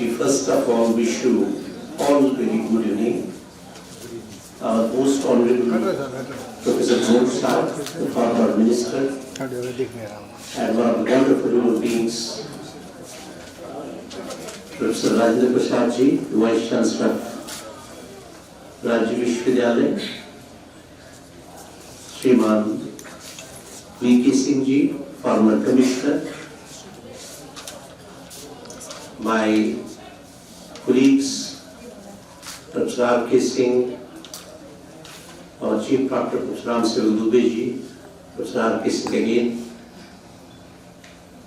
We first of all wish you all very good evening. Our most honorable Professor Proctor, the former minister, and one of the wonderful human beings, Professor Rajendra Prasadji, the Vice-Chancellor of Rajya Vishwavidyalaya, Shriman V.K. Singh ji, former Commissioner, my colleagues, Dr R Singh, our Chief Proctor, Professor Andhra ji, Professor R Singh again,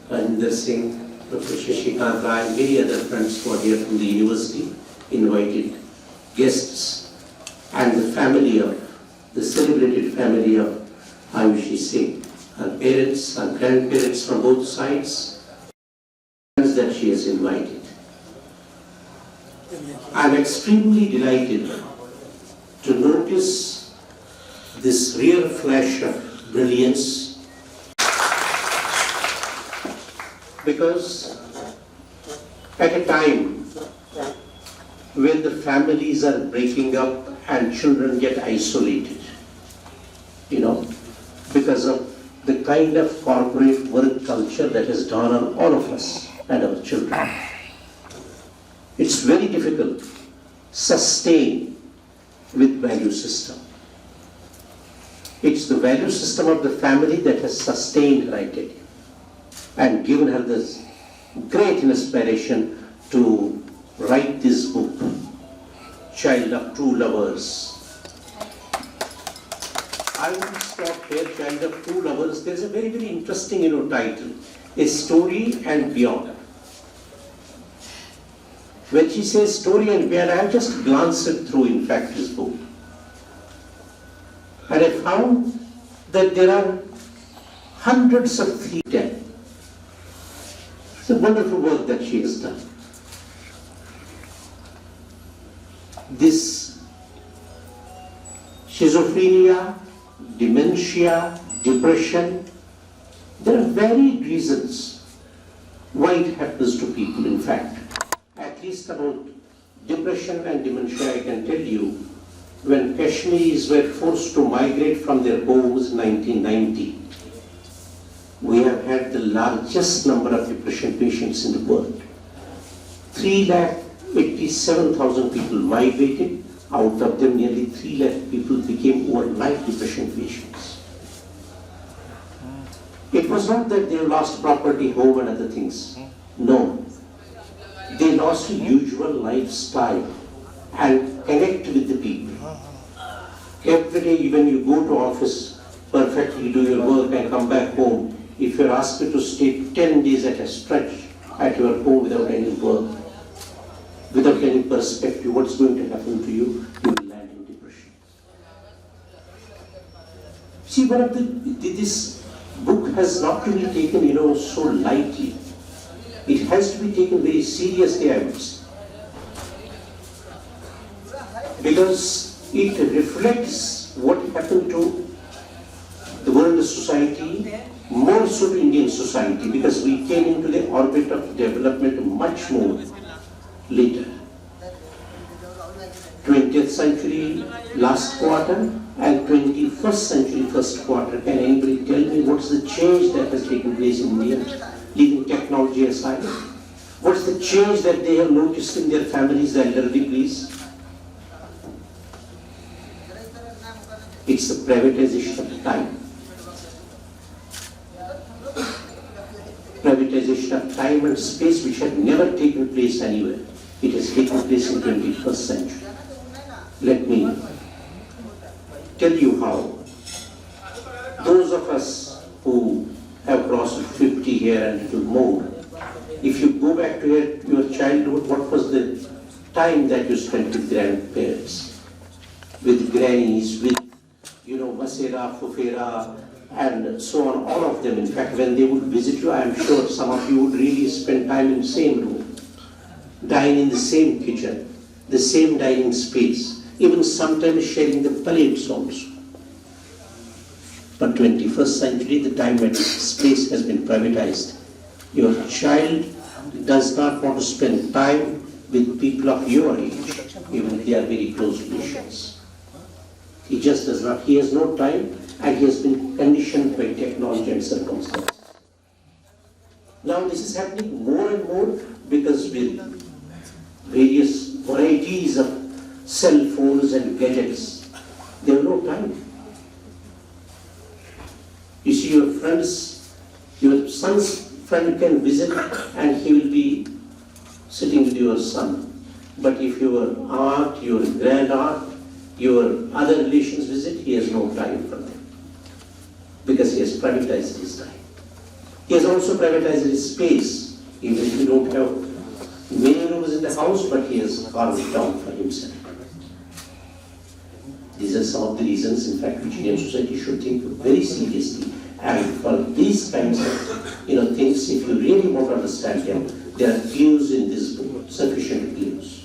Rajendra Singh, Professor Shashikant Rai, and many other friends who are here from the university, invited guests, and the family of, the celebrated family of Ayushi Singh, her parents and grandparents from both sides, that she has invited. I am extremely delighted to notice this rare flash of brilliance, because at a time when the families are breaking up and children get isolated, because of the kind of corporate work culture that has dawned on all of us and our children. It's very difficult to sustain with value system. It's the value system of the family that has sustained her, I tell you, and given her this great inspiration to write this book, Child of True Lovers. I will stop here, Child of True Lovers. There's a very, very interesting, title, A Story and Beyond. When she says story and beyond, I have just glanced through, in fact, this book. And I found that there are hundreds of 310. It's a wonderful work that she has done. This schizophrenia, dementia, depression, there are varied reasons why it happens to people, in fact. At least about depression and dementia, I can tell you, when Kashmiris were forced to migrate from their homes in 1990, we have had the largest number of depression patients in the world. 387,000 people migrated. Out of them, nearly 3 lakh people became overnight depression patients. It was not that they lost property, home and other things. No. They lost a usual lifestyle and connect with the people. Every day when you go to office, perfectly do your work and come back home, if you're asked to stay 10 days at a stretch at your home without any work, without any perspective, what's going to happen to you? You will land in depression. See, this book has not to be taken, so lightly. It has to be taken very seriously, I would say. Because it reflects what happened to the world society, more so to Indian society, because we came into the orbit of development much more later. 20th century last quarter and 21st century first quarter. Can anybody tell me what's the change that has taken place in India? Leaving technology aside, what's the change that they have noticed in their families, the elderly, please? It's the privatization of time. Privatization of time and space, which had never taken place anywhere. It has taken place in 21st century. Let me tell you how. Those of us who have crossed 50 here and a little more, if you go back to your childhood, what was the time that you spent with grandparents, with grannies, with, Masera, Fufera, and so on, all of them. In fact, when they would visit you, I am sure some of you would really spend time in the same room, dine in the same kitchen, the same dining space, even sometimes sharing the plates also. But 21st century, the time and space has been privatized. Your child does not want to spend time with people of your age, even if they are very close relations. He just does not. He has no time, and he has been conditioned by technology and circumstances. Now this is happening more and more because with various varieties of cell phones and gadgets, they have no time. You see, your son's friend can visit and he will be sitting with your son. But if your aunt, your grandaunt, your other relations visit, he has no time for them because he has privatized his time. He has also privatized his space, even if you don't have many rooms in the house, but he has carved it down for himself. These are some of the reasons, in fact, which Indian society should think very seriously. And for these kinds of things, if you really want to understand them, there are clues in this book, sufficient clues.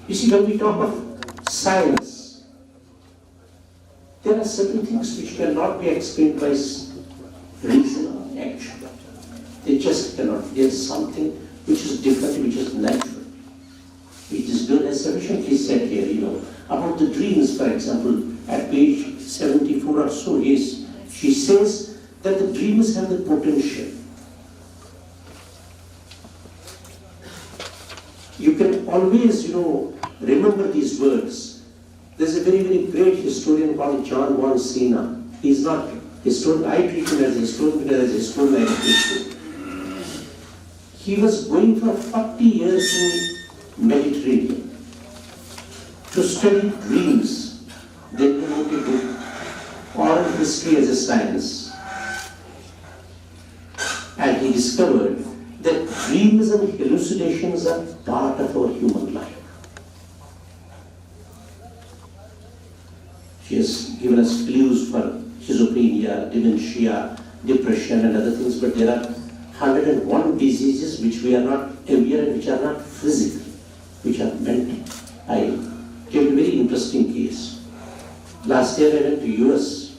You see, when we talk of science, there are certain things which cannot be explained by reason or action. They just cannot. There is something which is different, which is natural. It is good as sufficiently said here, about the dreams, for example, at page 74 or so, she says that the dreams have the potential. You can always, remember these words. There's a very, very great historian called John von Sina. He's not historian. I treat him as a historian because as a historian I treat him. He was going for 40 years in Mediterranean to study dreams. Then he wrote a book, Oral History as a Science. And he discovered that dreams and hallucinations are part of our human life. She has given us clues for schizophrenia, dementia, depression and other things, but there are 101 diseases which we are not aware and which are not physical, which are mental. I gave a very interesting case. Last year I went to US,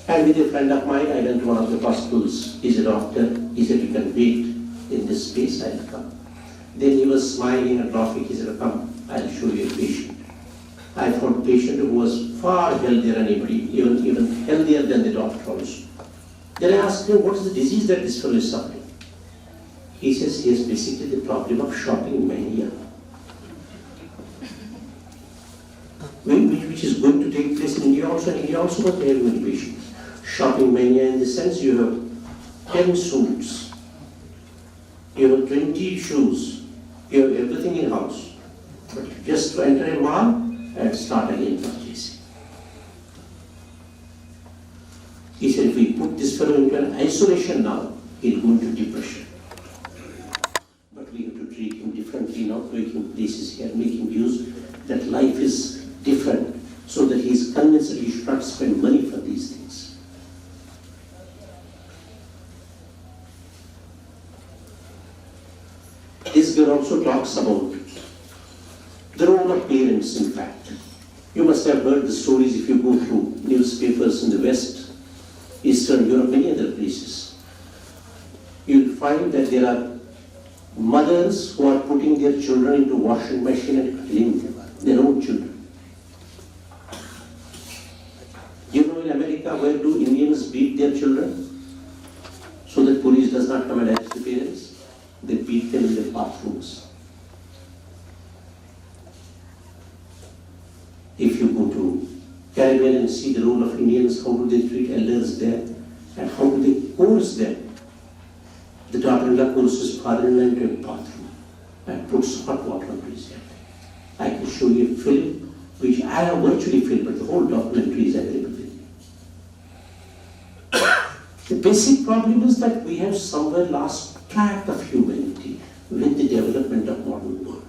and with a friend of mine I went to one of the hospitals. He's a doctor. He said, you can wait in this space, I'll come. Then he was smiling and laughing. He said, come, I'll show you a patient. I found a patient who was far healthier than anybody, even healthier than the doctor also. Then I asked him, what is the disease that this fellow is suffering? He says he has basically the problem of shopping mania, which is going to take place in India also, and India also got very many patients. Shopping mania in the sense you have 10 suits, you have 20 shoes, you have everything in house, but just to enter a mall and start again purchasing. He said, if we put this fellow into an isolation now, he'll go into depression. But we have to treat him differently, not making places here, making use that life is different, so that he is convinced that he should not spend money for these things. This girl also talks about the role of parents, in fact. You must have heard the stories if you go through newspapers in the West, Eastern Europe, many other places. You'll find that there are mothers who are putting their children into washing machine and cleaning their own children. You know, in America, where do Indians beat their children? So that police does not come and arrest the parents. They beat them in their bathrooms. If you go to Caribbean and see the role of Indians, how do they treat elders there, and how do they coerce them? The daughter-in-law coerces father-in-law into a bathroom and puts hot water on his head. I can show you a film which I have virtually filmed, but the whole documentary is available with me. The basic problem is that we have somewhere lost track of humanity with the development of modern world.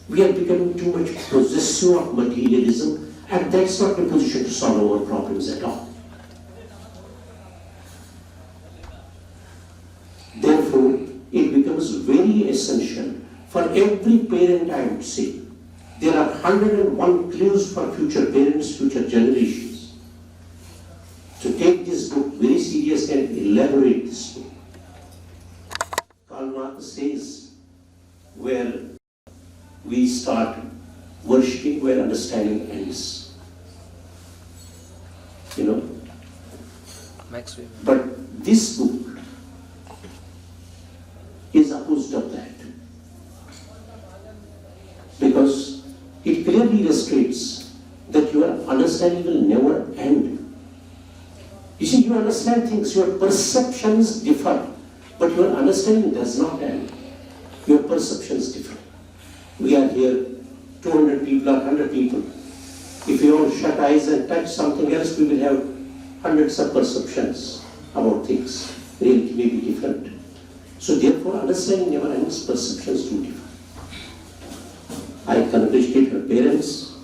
We are becoming too much possessive of materialism, and that's not the position to solve our problems at all. Therefore, it becomes very essential for every parent, I would say. There are 101 clues for future parents, future generations, to take this book very seriously elaborate this book. Karl Marx says, where we start worshipping, where understanding ends. You know? But this book is opposite of that. Because it clearly illustrates that your understanding will never end. You see, you understand things, your perceptions differ, but your understanding does not end. Your perceptions differ. We are here, 200 people or 100 people. If we all shut eyes and touch something else, we will have hundreds of perceptions about things. Reality may be different. So therefore, understanding never ends, perceptions do differ. I congratulate her parents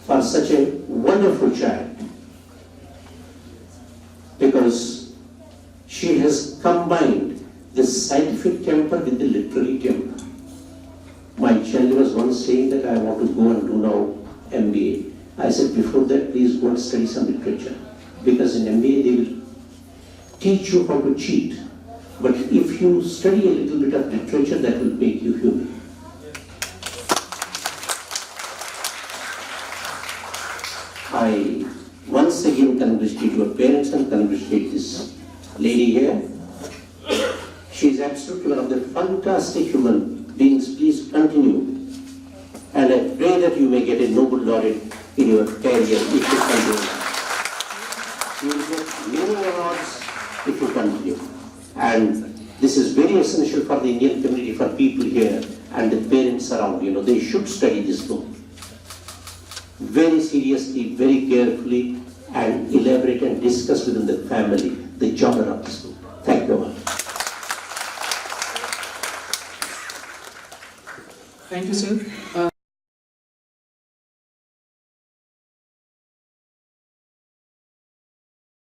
for such a wonderful child, because she has combined the scientific temper with the literary temper. My child was once saying that I want to go and do now MBA. I said, before that, please go and study some literature, because in MBA they will teach you how to cheat. But if you study a little bit of literature, that will make you human. I once again congratulate your parents and congratulate this lady here. She is absolutely one of the fantastic human beings. Please continue. And I pray that you may get a Nobel laureate in your career if you continue. You will get many awards if you continue. And this is very essential for the Indian community, for people here and the parents around. You know, they should study this book very seriously, very carefully, and elaborate and discuss within the family the genre of this book. Thank you all. Thank you, sir.